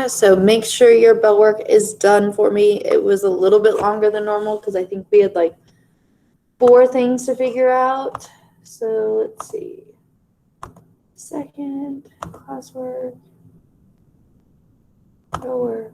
So make sure your bell work is done for me. It was a little bit longer than normal because I think we had like 4 things to figure out. So let's see. Second, classwork, bell work.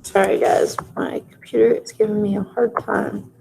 Sorry guys, my computer is giving me a hard time.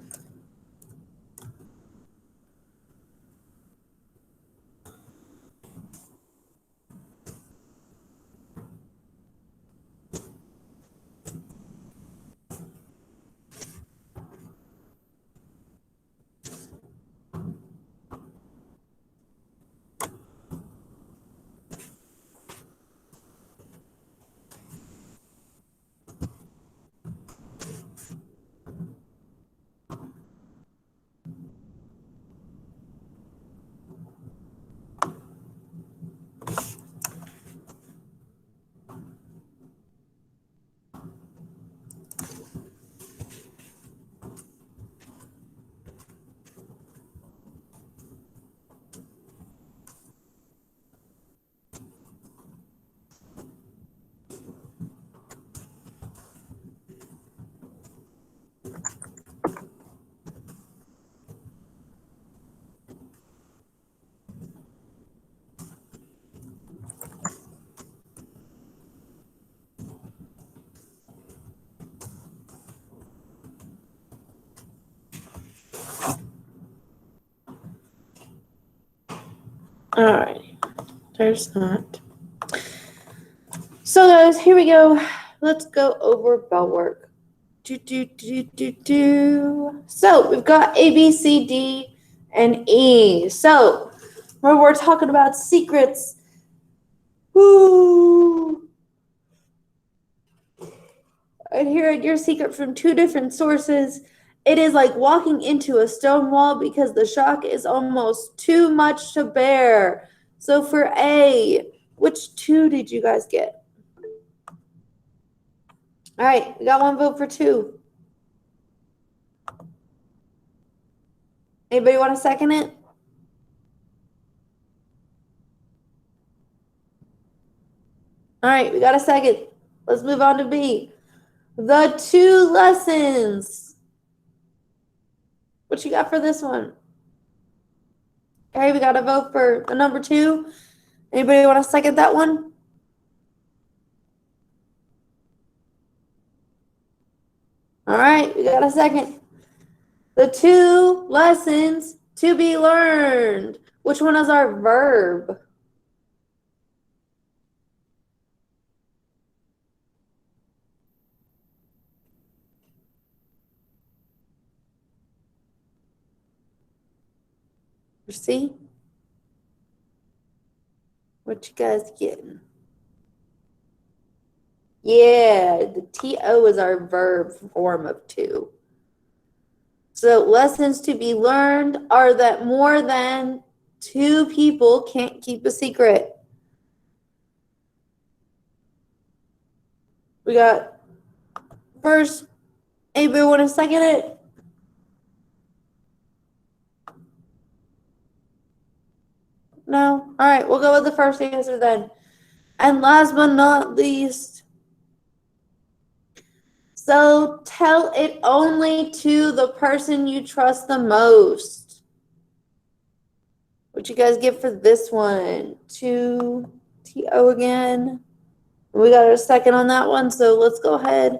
All right, there's that. So guys, here we go. Let's go over bell work. So we've got A, B, C, D, and E. So where we're talking about secrets. Woo! And hearing your secret from 2 different sources. It is like walking into a stone wall because the shock is almost too much to bear. So for A, which 2 did you guys get? All right, we got 1 vote for 2. Anybody want to second it? All right, we got a second. Let's move on to B. The 2 lessons. What you got for this one? Okay, we got a vote for the number 2. Anybody want to second that one? All right, we got a second. The 2 lessons to be learned. Which one is our verb? See? What you guys getting? Yeah, the TO is our verb form of to. So lessons to be learned are that more than 2 people can't keep a secret. We got first, anybody want to second it? No? All right, we'll go with the first answer then. And last but not least, so tell it only to the person you trust the most. What you guys get for this one? 2 TO again. We got a second on that one, so let's go ahead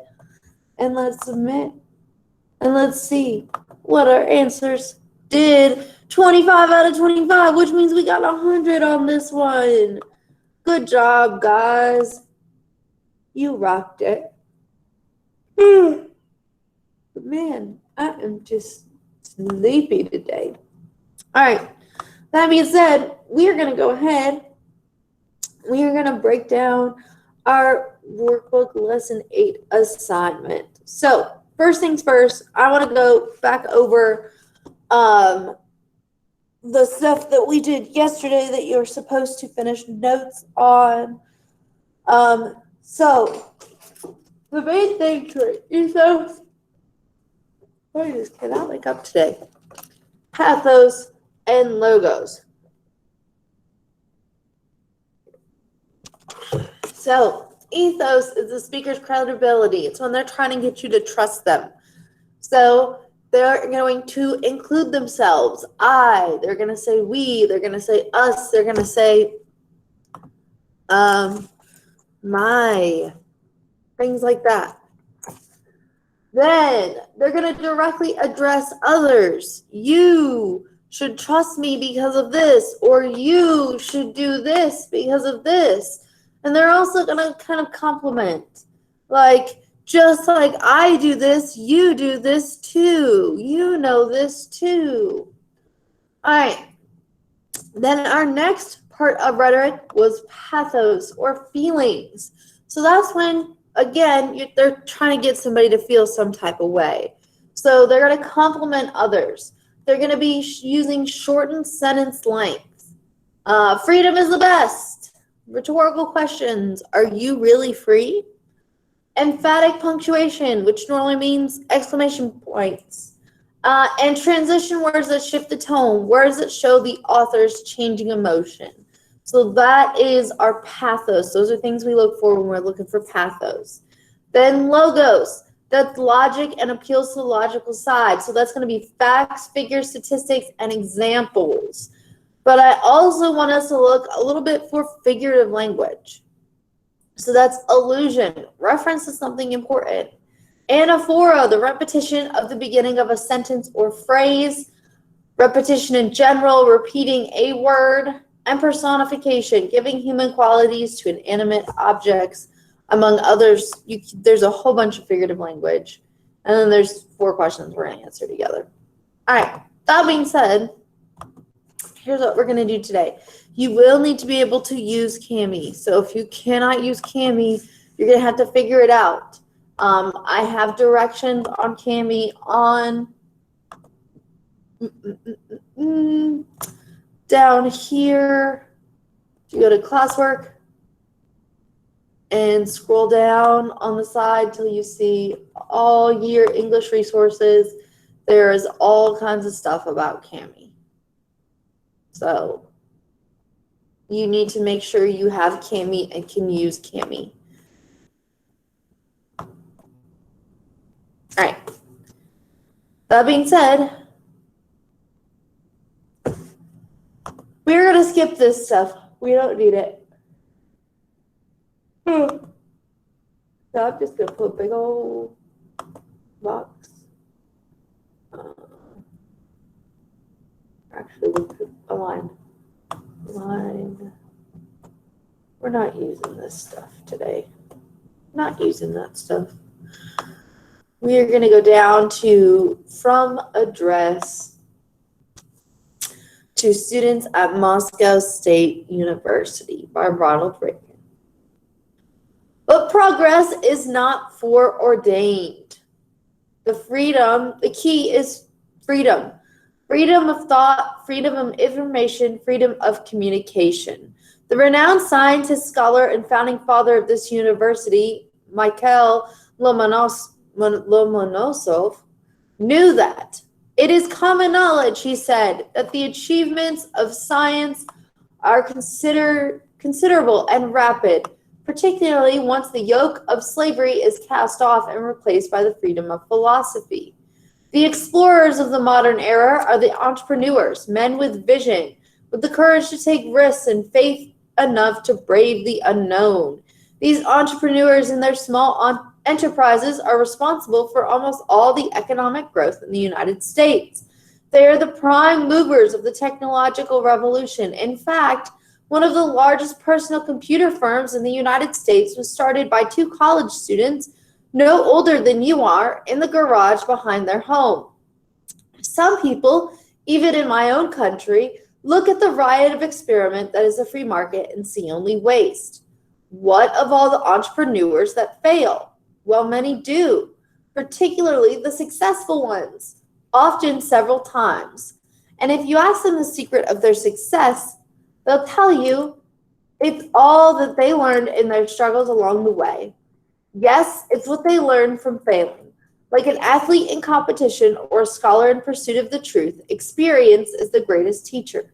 and let's submit. And let's see what our answers did. 25 out of 25, which means we got 100 on this one. Good job, guys. You rocked it. Man, I am just sleepy today. All right. That being said, we are going to go ahead. We are going to break down our workbook lesson 8 assignment. So first things first, I want to go back over the stuff that we did yesterday that you're supposed to finish notes on. So the main thing to ethos, I just cannot wake up today. Pathos and logos. So ethos is the speaker's credibility. It's when they're trying to get you to trust them. So they're going to include themselves. I, they're going to say we, they're going to say us, they're going to say my, things like that. Then they're going to directly address others. You should trust me because of this, or you should do this because of this. And they're also going to kind of compliment, like, just like I do this, you do this too. You know this too. All right. Then our next part of rhetoric was pathos, or feelings. So that's when, again, they're trying to get somebody to feel some type of way. So they're going to compliment others. They're going to be using shortened sentence lengths. Freedom is the best. Rhetorical questions. Are you really free? Emphatic punctuation, which normally means exclamation points. And transition words that shift the tone, words that show the author's changing emotion. So that is our pathos. Those are things we look for when we're looking for pathos. Then logos, that's logic and appeals to the logical side. So that's going to be facts, figures, statistics, and examples. But I also want us to look a little bit for figurative language. So that's allusion, reference to something important. Anaphora, the repetition of the beginning of a sentence or phrase. Repetition in general, repeating a word. And personification, giving human qualities to inanimate objects, among others. There's a whole bunch of figurative language. And then there's 4 questions we're going to answer together. All right, that being said, here's what we're going to do today. You will need to be able to use Kami. So if you cannot use Kami, you're going to have to figure it out. I have directions on Kami on down here. You go to classwork and scroll down on the side till you see all year English resources. There is all kinds of stuff about Kami. So you need to make sure you have Kami and can use Kami. All right. That being said, we're going to skip this stuff. We don't need it. So I'm just going to put a big old box. Actually, we could align. We're not using this stuff today. Not using that stuff. We are going to go down to from address. to students at Moscow State University by Ronald Reagan. But progress is not foreordained. The key is freedom. Freedom of thought, freedom of information, freedom of communication. The renowned scientist, scholar, and founding father of this university, Mikhail Lomonosov, knew that. It is common knowledge, he said, that the achievements of science are considerable and rapid, particularly once the yoke of slavery is cast off and replaced by the freedom of philosophy. The explorers of the modern era are the entrepreneurs, men with vision, with the courage to take risks and faith enough to brave the unknown. These entrepreneurs and their small enterprises are responsible for almost all the economic growth in the United States. They are the prime movers of the technological revolution. In fact, one of the largest personal computer firms in the United States was started by two college students, no older than you are, in the garage behind their home. Some people, even in my own country, look at the riot of experiment that is a free market and see only waste. What of all the entrepreneurs that fail? Well, many do, particularly the successful ones, often several times. And if you ask them the secret of their success, they'll tell you it's all that they learned in their struggles along the way. Yes, it's what they learned from failing. Like an athlete in competition or a scholar in pursuit of the truth, experience is the greatest teacher.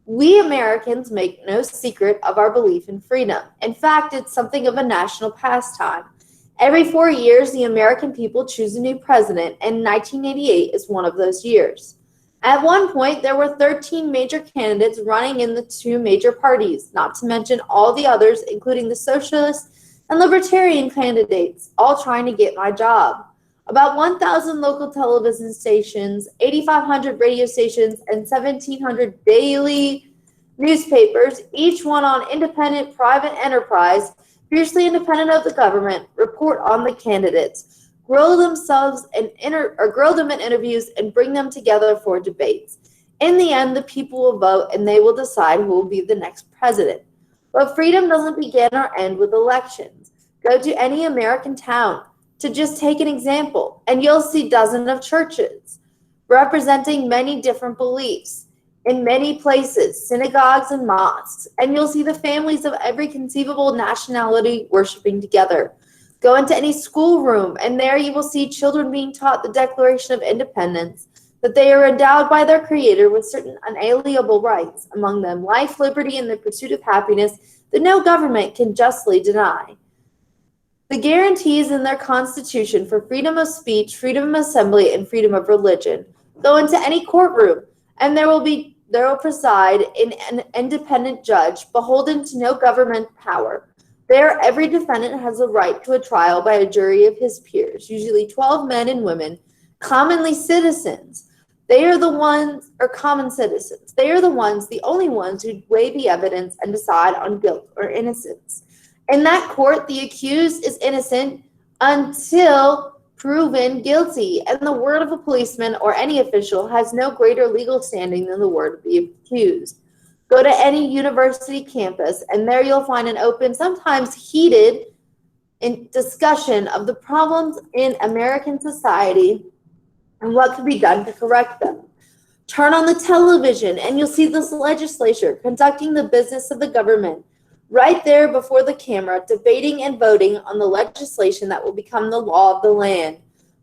We Americans make no secret of our belief in freedom. In fact, it's something of a national pastime. Every 4 years, the American people choose a new president, and 1988 is one of those years. At one point, there were 13 major candidates running in the two major parties, not to mention all the others, including the socialist and libertarian candidates, all trying to get my job. About 1,000 local television stations, 8,500 radio stations, and 1,700 daily newspapers, each one on independent private enterprise, fiercely independent of the government, report on the candidates, grill them in interviews, and bring them together for debates. In the end, the people will vote, and they will decide who will be the next president. But freedom doesn't begin or end with elections. Go to any American town, to just take an example, and you'll see dozens of churches representing many different beliefs in many places, synagogues and mosques, and you'll see the families of every conceivable nationality worshiping together. Go into any schoolroom, and there you will see children being taught the Declaration of Independence, that they are endowed by their Creator with certain unalienable rights, among them life, liberty, and the pursuit of happiness that no government can justly deny. The guarantees in their Constitution for freedom of speech, freedom of assembly, and freedom of religion. Go into any courtroom, and there will preside an independent judge, beholden to no government power. There, every defendant has a right to a trial by a jury of his peers, usually 12 men and women, commonly citizens. They are the ones, or common citizens. They are the only ones who weigh the evidence and decide on guilt or innocence. In that court, the accused is innocent until proven guilty, and the word of a policeman or any official has no greater legal standing than the word of the accused. Go to any university campus, and there you'll find an open, sometimes heated, discussion of the problems in American society and what can be done to correct them. Turn on the television, and you'll see this legislature conducting the business of the government, right there before the camera, debating and voting on the legislation that will become the law of the land.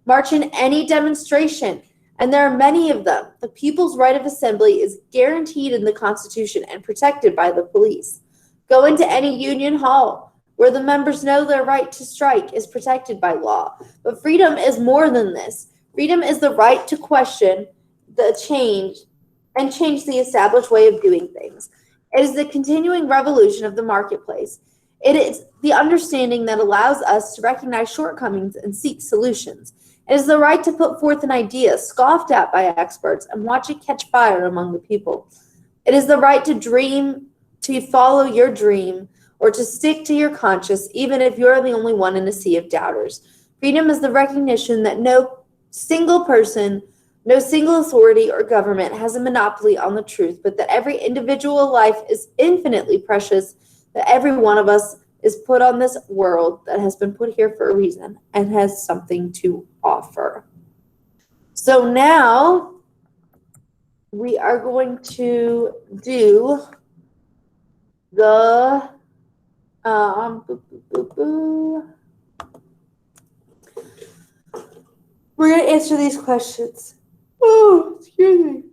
March in any demonstration, and there are many of them. The people's right of assembly is guaranteed in the Constitution and protected by the police. Go into any union hall, where the members know their right to strike is protected by law. But freedom is more than this. Freedom is the right to question the change the established way of doing things. It is the continuing revolution of the marketplace. It is the understanding that allows us to recognize shortcomings and seek solutions. It is the right to put forth an idea scoffed at by experts and watch it catch fire among the people. It is the right to dream, to follow your dream, or to stick to your conscience, even if you're the only one in a sea of doubters. Freedom is the recognition that no single person No single authority or government has a monopoly on the truth, but that every individual life is infinitely precious, that every one of us is put on this world that has been put here for a reason and has something to offer. So now we are going to do the we're going to answer these questions. Oh, excuse me.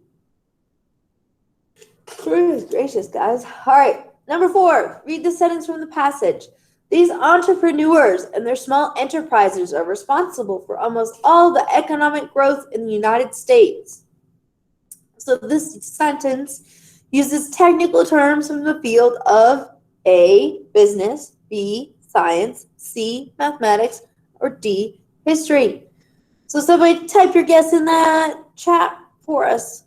Goodness gracious, guys. All right. Number 4, read the sentence from the passage. These entrepreneurs and their small enterprises are responsible for almost all the economic growth in the United States. So this sentence uses technical terms from the field of A, business, B, science, C, mathematics, or D, history. So somebody type your guess in that chat for us.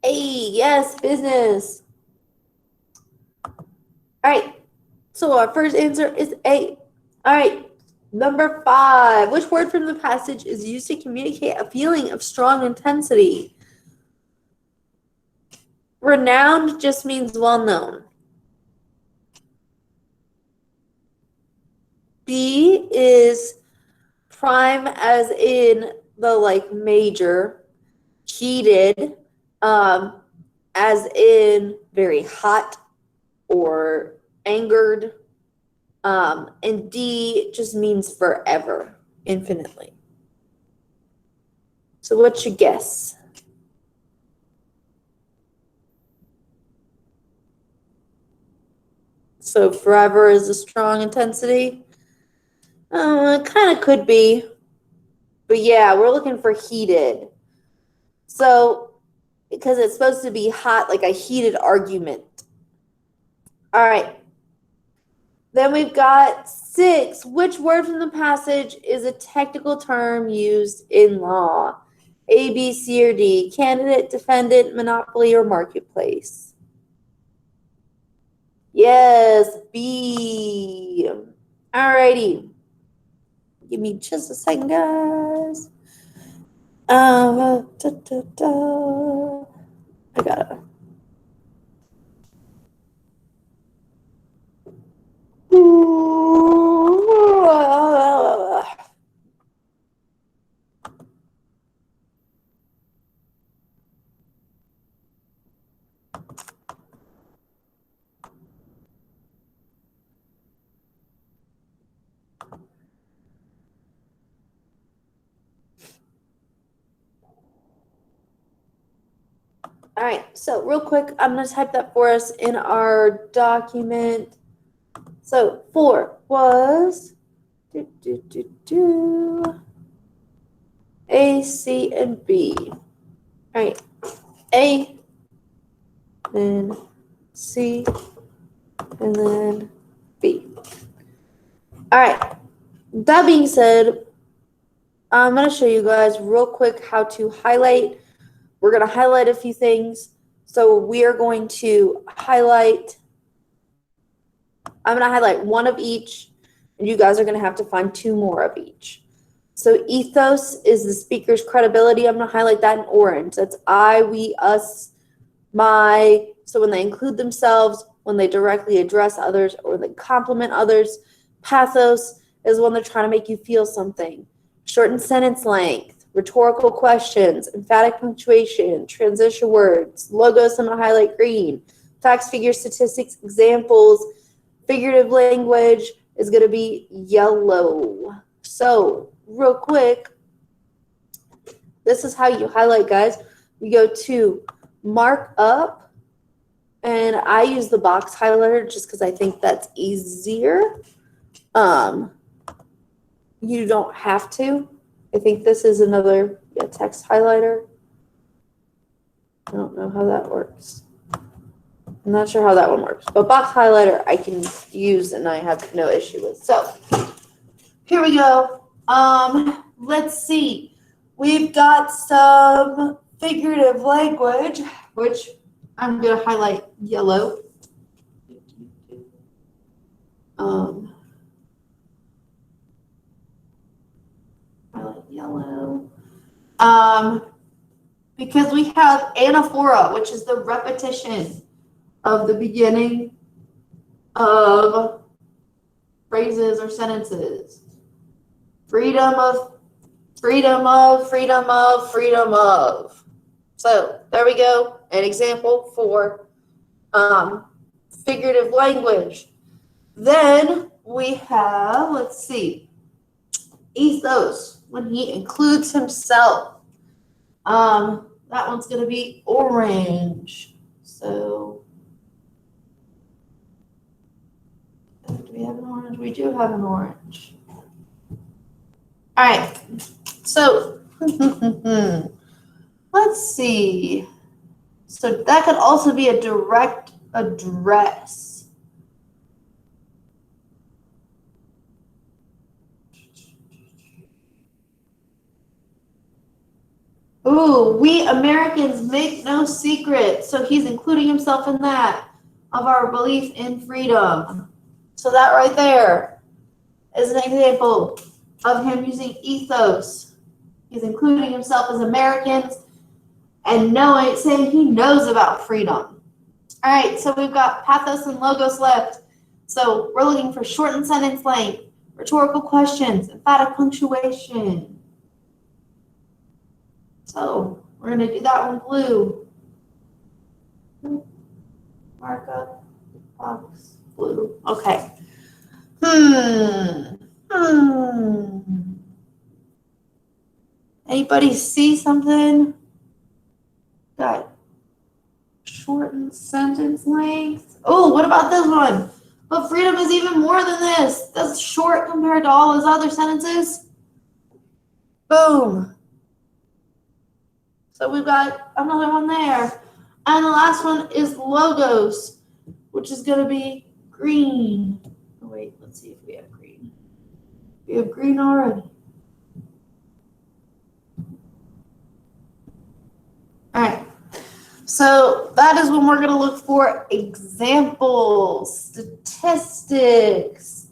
A, yes, business. All right, so our first answer is A. All right, number 5. Which word from the passage is used to communicate a feeling of strong intensity? Renowned just means well known. B is prime as in the like major. Heated as in very hot or angered. And D just means forever, infinitely. So what's your guess? So forever is a strong intensity? It kind of could be. But yeah, we're looking for heated. So, because it's supposed to be hot, like a heated argument. All right. Then we've got 6. Which word from the passage is a technical term used in law? A, B, C, or D? Candidate, defendant, monopoly, or marketplace? Yes, B. All righty. Give me just a second, guys. I got it. All right, so real quick, I'm going to type that for us in our document. So 4 was A, C, and B. All right, A, then C, and then B. All right, that being said, I'm going to show you guys real quick how to highlight. We're going to highlight a few things. So we are going to highlight, I'm going to highlight 1 of each, and you guys are going to have to find 2 more of each. So ethos is the speaker's credibility. I'm going to highlight that in orange. That's I, we, us, my. So when they include themselves, when they directly address others, or they compliment others. Pathos is when they're trying to make you feel something. Shortened sentence length, rhetorical questions, emphatic punctuation, transition words, logos, I'm going to highlight green. Facts, figures, statistics, examples, figurative language is going to be yellow. So real quick, this is how you highlight, guys. We go to mark up, and I use the box highlighter just because I think that's easier. You don't have to. I think this is another text highlighter. I don't know how that works. I'm not sure how that one works, but box highlighter I can use and I have no issue with. So here we go. Let's see. We've got some figurative language, which I'm going to highlight yellow. Highlight yellow. Because we have anaphora, which is the repetition of the beginning of phrases or sentences. Freedom of, freedom of, freedom of, freedom of. So there we go, an example for figurative language. Then we have, let's see, ethos, when he includes himself. That one's going to be orange. So, do we have an orange? We do have an orange. All right. So, let's see. So that could also be a direct address. Ooh, we Americans make no secret. So he's including himself in that, of our belief in freedom. So that right there is an example of him using ethos. He's including himself as Americans and saying he knows about freedom. All right, so we've got pathos and logos left. So we're looking for shortened sentence length, rhetorical questions, emphatic punctuation. So we're going to do that one blue. Markup, box, blue. Okay. Anybody see something? Got shortened sentence length. Oh, what about this one? But freedom is even more than this. That's short compared to all those other sentences. Boom. So we've got another one there. And the last one is logos, which is going to be green. Oh, wait, let's see if we have green. We have green already. All right. So that is when we're going to look for examples, statistics.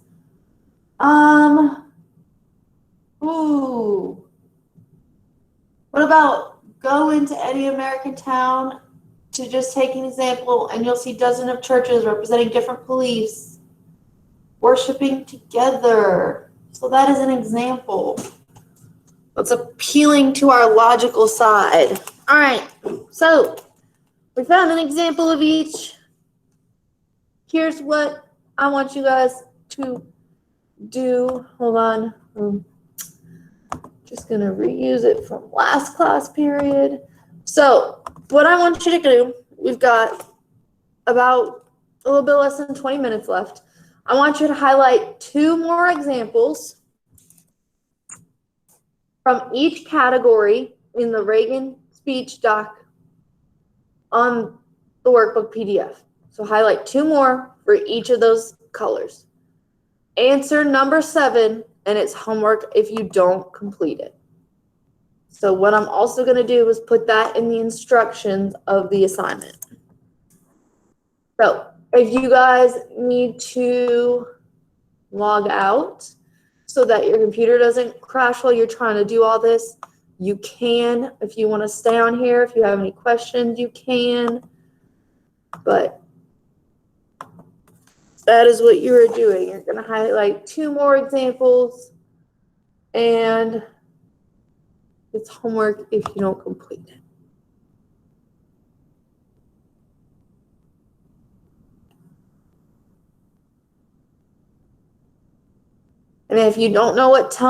What about go into any American town to just take an example, and you'll see dozens of churches representing different beliefs worshiping together. So that is an example. That's appealing to our logical side. All right, so we found an example of each. Here's what I want you guys to do. Hold on. Just going to reuse it from last class period. So what I want you to do, we've got about a little bit less than 20 minutes left. I want you to highlight 2 more examples from each category in the Reagan speech doc on the workbook PDF. So highlight 2 more for each of those colors. Answer number 7, and it's homework if you don't complete it. So what I'm also going to do is put that in the instructions of the assignment. So if you guys need to log out so that your computer doesn't crash while you're trying to do all this, you can. If you want to stay on here, if you have any questions, you can. But that is what you are doing. You're going to highlight 2 more examples, and it's homework if you don't complete it. And if you don't know what tone